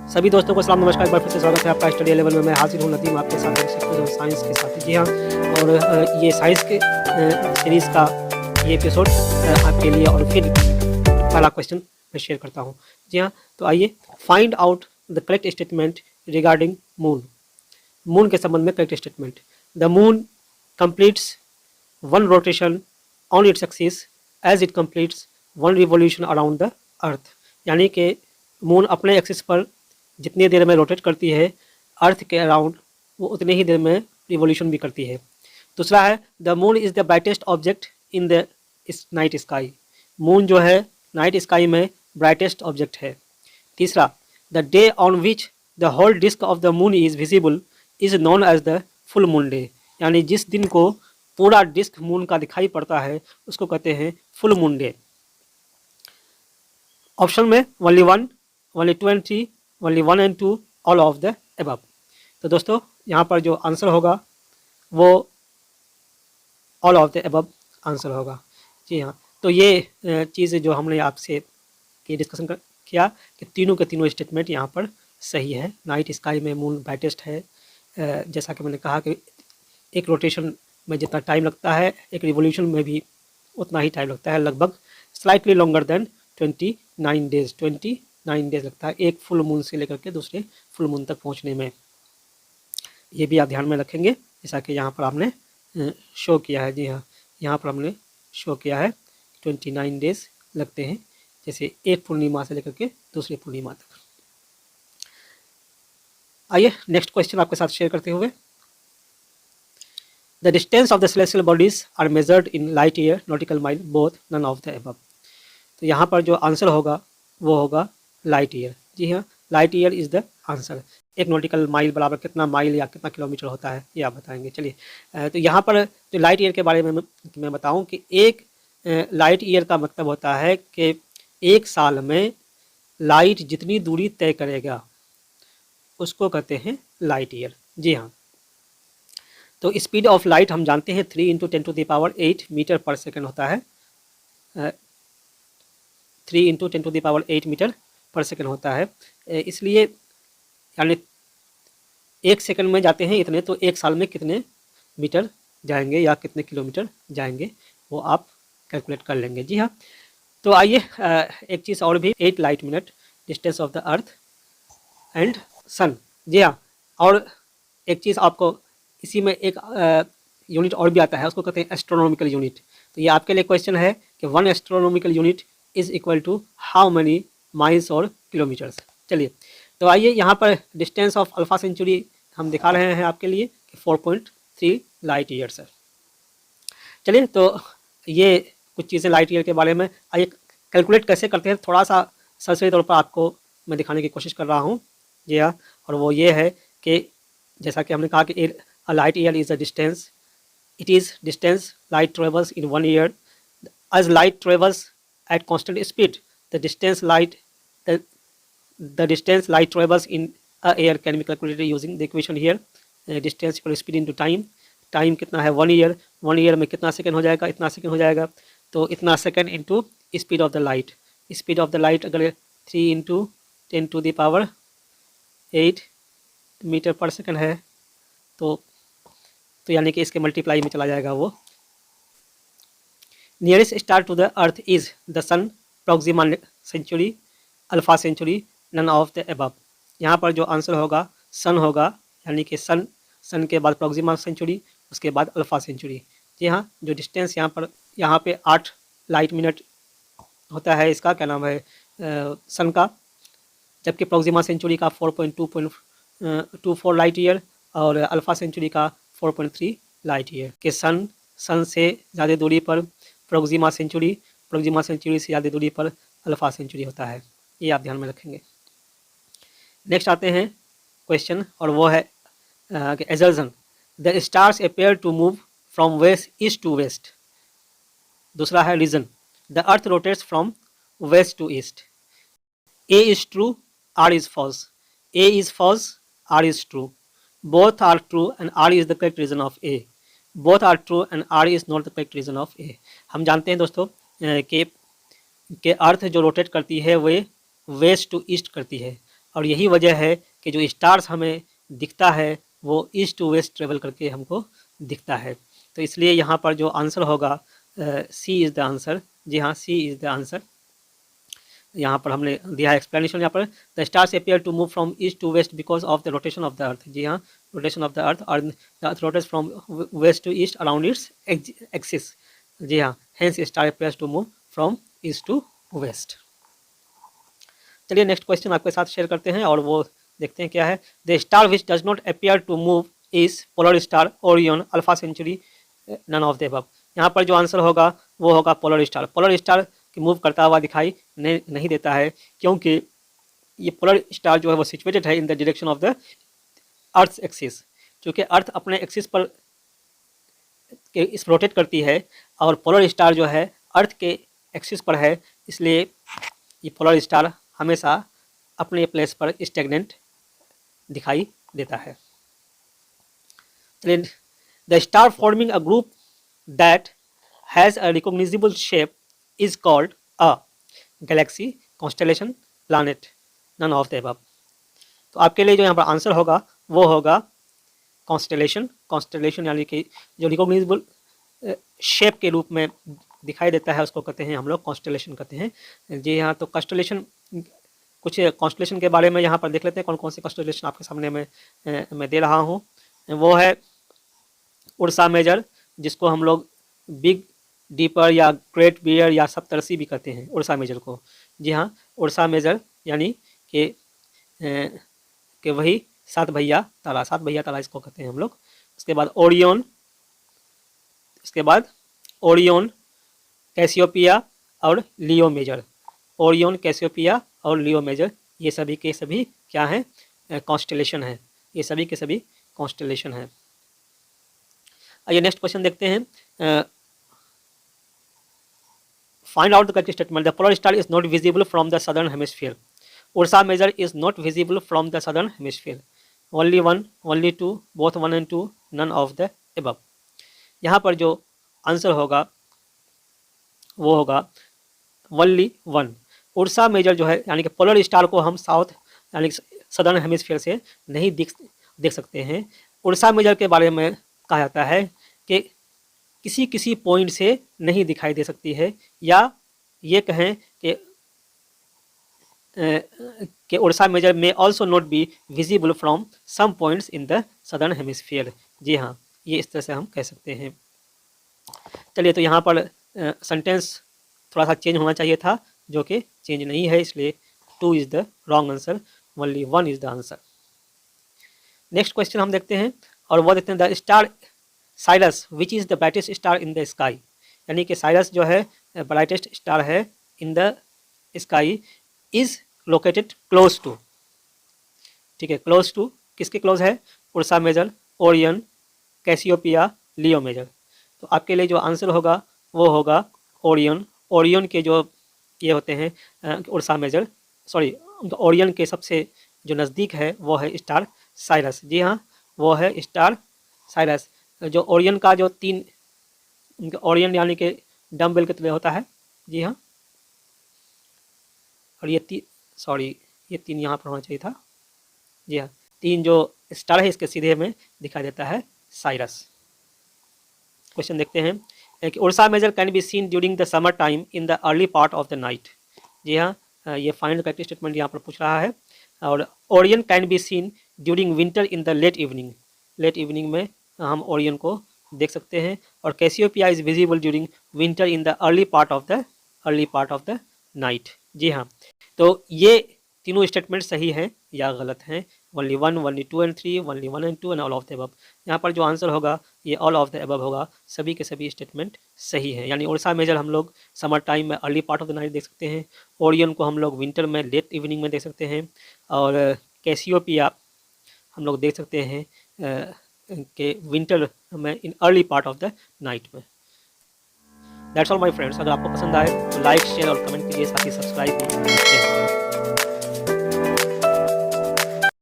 सभी दोस्तों को सलाम नमस्कार, एक बार फिर से स्वागत है आपका स्टडी लेवल में। मैं हाजिर हूँ नदीम आपके साथ साइंस के साथ। जी हाँ, और ये साइंस के सीरीज़ का ये एपिसोड आपके लिए। और फिर पहला क्वेश्चन मैं शेयर करता हूँ। जी हाँ, तो आइए find out the correct statement regarding moon. Moon के संबंध में correct statement. The moon completes one rotation on its axis as it completes one revolution around the earth. यानी कि मून अपने एक्सिस पर जितनी देर में रोटेट करती है अर्थ के अराउंड, वो उतने ही देर में रिवोल्यूशन भी करती है। दूसरा है the moon is the brightest object in the night sky. Moon जो है नाइट स्काई में ब्राइटेस्ट ऑब्जेक्ट है। तीसरा, the day on which the whole disc of the moon is visible is known as the full moon day. यानी जिस दिन को पूरा डिस्क मून का दिखाई पड़ता है उसको कहते हैं फुल मून डे। ऑप्शन में only 1, only 2 and 3, only 1 and 2, all of the above. तो दोस्तों यहाँ पर जो आंसर होगा वो all of the above answer होगा। जी हाँ, तो ये चीज़ जो हमने आपसे डिस्कशन किया कि तीनों के तीनों स्टेटमेंट यहाँ पर सही है। नाइट स्काई में मून ब्राइटेस्ट है। जैसा कि मैंने कहा कि एक रोटेशन में जितना टाइम लगता है एक रिवोल्यूशन में भी उतना ही टाइम लगता है, लगभग slightly longer than 29 days. 29 days लगता है एक फुल मून से लेकर के दूसरे फुल मून तक पहुंचने में। ये भी आप ध्यान में रखेंगे, जैसा कि यहाँ पर आपने शो किया है। जी हाँ, यहाँ पर हमने शो किया है 29 डेज लगते हैं, जैसे एक पूर्णिमा से लेकर के दूसरी पूर्णिमा तक। आइए नेक्स्ट क्वेश्चन आपके साथ शेयर करते हुए। The distance of the celestial bodies are measured in light year, nautical mile, both, none of the above. तो यहाँ पर जो आंसर होगा वो होगा लाइट ईयर। जी हाँ, light year is the answer. एक नॉटिकल माइल बराबर कितना माइल या कितना किलोमीटर होता है ये आप बताएंगे। चलिए, तो यहाँ पर जो लाइट ईयर के बारे में मैं बताऊँ कि एक लाइट ईयर का मतलब होता है कि एक साल में लाइट जितनी दूरी तय करेगा उसको कहते हैं लाइट ईयर। जी हाँ, तो स्पीड ऑफ लाइट हम जानते हैं 3 × 10⁸ मीटर पर सेकेंड होता है। 3 × 10⁸ मीटर पर सेकेंड होता है। इसलिए यानी एक सेकंड में जाते हैं इतने, तो एक साल में कितने मीटर जाएंगे या कितने किलोमीटर जाएंगे वो आप कैलकुलेट कर लेंगे। जी हाँ, तो आइए एक चीज़ और भी, 8 light minute distance of the earth and sun. जी हाँ, और एक चीज़ आपको इसी में एक यूनिट और भी आता है, उसको कहते हैं एस्ट्रोनॉमिकल यूनिट। तो ये आपके लिए क्वेश्चन है कि 1 astronomical unit is equal to how many miles और किलोमीटर्स। चलिए, तो आइए यहाँ पर डिस्टेंस ऑफ अल्फा सेंचुरी हम दिखा रहे हैं आपके लिए कि 4.3 लाइट ईयर्स है। चलिए, तो ये कुछ चीज़ें लाइट ईयर के बारे में। आइए कैलकुलेट कैसे करते हैं थोड़ा सा सरसरी तौर पर आपको मैं दिखाने की कोशिश कर रहा हूँ। जी हाँ, और वो ये है कि जैसा कि हमने कहा कि a light year is a distance. It is distance light travels in 1 year. As light travels at constant speed, the distance light travels in a air can be calculated using the equation here. Distance equal speed into time. Time कितना है 1 year, 1 year में कितना second हो जाएगा, इतना second हो जाएगा, तो इतना second into speed of the light. Speed of the light अगर 3 × 10⁸ मीटर पर सेकंड है तो यानी कि इसके मल्टीप्लाई में चला जाएगा वो। Nearest star to the earth is the sun, Proxima Centauri, Alpha Centauri, none of the above. यहाँ पर जो आंसर होगा सन होगा, यानी कि सन के बाद प्रोक्सिमा सेंचुरी, उसके बाद अल्फा सेंचुरी। जी हाँ, जो डिस्टेंस यहाँ पे 8 लाइट मिनट होता है, इसका क्या नाम है सन का, जबकि प्रोक्सिमा सेंचुरी का 4.24 लाइट ईयर और अल्फा सेंचुरी का 4.3 लाइट ईयर के सन से ज़्यादा दूरी पर प्रोक्सिमा सेंचुरी से ज़्यादा दूरी पर अल्फा सेंचुरी होता है। ये आप ध्यान में रखेंगे। नेक्स्ट आते हैं क्वेश्चन, और वो है कि assertion the stars appear to move from west east to west. दूसरा है reason, the earth rotates from west to east. A is true, R is false. A is false, R is true. Both are true and R is the correct reason of A. Both are true and R is not the correct reason of A. हम जानते हैं दोस्तों कि अर्थ जो rotate करती है वे waste to east करती है, और यही वजह है कि जो स्टार्स हमें दिखता है वो ईस्ट टू वेस्ट ट्रेवल करके हमको दिखता है। तो इसलिए यहाँ पर जो आंसर होगा सी इज़ द आंसर। जी हाँ, सी इज़ द आंसर। यहाँ पर हमने दिया है एक्सप्लेनेशन। यहाँ पर the stars appear to move from east to west because of the rotation of the earth. जी हाँ, रोटेशन ऑफ द अर्थ, और the earth rotates from west to east around its axis. जी हाँ, hence star appears to move from east to west. चलिए next question आपके साथ share करते हैं और वो देखते हैं क्या है। The star which does not appear to move is polar star, Orion, Alpha Centauri, none of the above. यहाँ पर जो आंसर होगा वो होगा पोलर स्टार। पोलर स्टार की मूव करता हुआ दिखाई नहीं देता है, क्योंकि ये पोलर स्टार जो है वो सिचुएटेड है in the direction of the earth axis. चूँकि अर्थ अपने एक्सिस पर इस रोटेट करती है और पोलर स्टार जो है अर्थ के एक्सिस पर है, इसलिए ये पोलर स्टार हमेशा अपने प्लेस पर स्टेगनेंट दिखाई देता है। चलिए, the star forming a group that has a recognisable shape is called a galaxy, constellation, planet, none of the above. तो आपके लिए जो यहाँ पर आंसर होगा वो होगा कॉन्स्टेलेशन। कॉन्स्टेलेशन यानी कि जो रिकॉग्निजेबल शेप के रूप में दिखाई देता है उसको कहते हैं हम लोग कॉन्स्टेलेशन कहते हैं। जी हाँ, तो कॉन्स्टेलेशन, कुछ कॉन्स्टेलेशन के बारे में यहाँ पर देख लेते हैं कौन कौन से कॉन्स्टेलेशन आपके सामने मैं दे रहा हूँ। वो है उर्सा मेजर, जिसको हम लोग बिग डीपर या ग्रेट बियर या सप्तर्षि भी कहते हैं उर्सा मेजर को। जी हाँ, उर्सा मेजर यानी कि वही सात भैया तारा इसको कहते हैं हम लोग। उसके बाद ओरियन, इसके बाद ओरियन, कैसियोपिया और लियो मेजर। ओरियन, कैसियोपिया और लियो मेजर, ये सभी के सभी क्या हैं, कॉन्स्टेलेशन है। ये सभी के सभी कॉन्स्टेलेशन है। आइए नेक्स्ट क्वेश्चन देखते हैं। Find out the correct statement. The polar star is not visible from the southern hemisphere. Ursa Major is not visible from the southern hemisphere. Only one, only two, both one and two, none of the above. यहाँ पर जो answer होगा वो होगा only one. Ursa major जो है यानी कि पोलर स्टार को हम साउथ यानी सदर्न हेमिस्फीयर से नहीं देख सकते हैं। उर्सा मेजर के बारे में कहा जाता है कि किसी किसी पॉइंट से नहीं दिखाई दे सकती है, या ये कहें कि Ursa Major may also not be visible from some points in the southern hemisphere. जी हाँ, ये इस तरह से हम कह सकते हैं। चलिए, तो यहाँ पर सेंटेंस थोड़ा सा चेंज होना चाहिए था, जो कि चेंज नहीं है, इसलिए 2 is the wrong answer, only 1 is the answer. Next question हम देखते हैं और वो देखते हैं the star Sirius which is the brightest star in the sky. यानी कि साइरस जो है ब्राइटेस्ट स्टार है in the sky, is located close to. ठीक है, क्लोज टू किसके क्लोज है, Ursa Major, Orion, Cassiopeia, Leo Major. तो आपके लिए जो आंसर होगा वो होगा ओरियन। ओरियन के जो ये होते हैं उर्सा मेजर, सॉरी, ओरियन के सबसे जो नज़दीक है वो है स्टार साइरस। जी हाँ, वो है स्टार साइरस। जो ओरियन का जो 3, ओरियन यानी कि डम्बेल के तरह होता है। जी हाँ, और ये 3 यहाँ पर होना चाहिए था। जी हाँ, 3 जो स्टार है इसके सीधे में दिखाई देता है साइरस। क्वेश्चन देखते हैं कि Ursa Major can be seen during the summer time in the early part of the night. जी हाँ, ये फाइनल करेक्ट स्टेटमेंट यहाँ पर पूछ रहा है। और Orion can be seen during winter in the late evening. Late evening में हम ओरियन को देख सकते हैं। और Cassiopeia is visible during winter in the early part of the night. जी हाँ, तो ये तीनों स्टेटमेंट सही हैं या गलत हैं। Only 1, only 2 and 3, only 1 and 2 and all of the above. यहाँ पर जो आंसर होगा ये ऑल ऑफ द अबव होगा। सभी के सभी स्टेटमेंट सही हैं। यानी उर्सा मेजर हम लोग समर टाइम में early part of the night देख सकते हैं, ओरियन को हम लोग विंटर में लेट इवनिंग में देख सकते हैं, और कैसियोपिया हम लोग देख सकते हैं कि विंटर में in early part of the night में। That's all my friends. अगर आपको पसंद आए तो लाइक, शेयर और कमेंट कीजिए, साथ ही सब्सक्राइब भी कीजिए।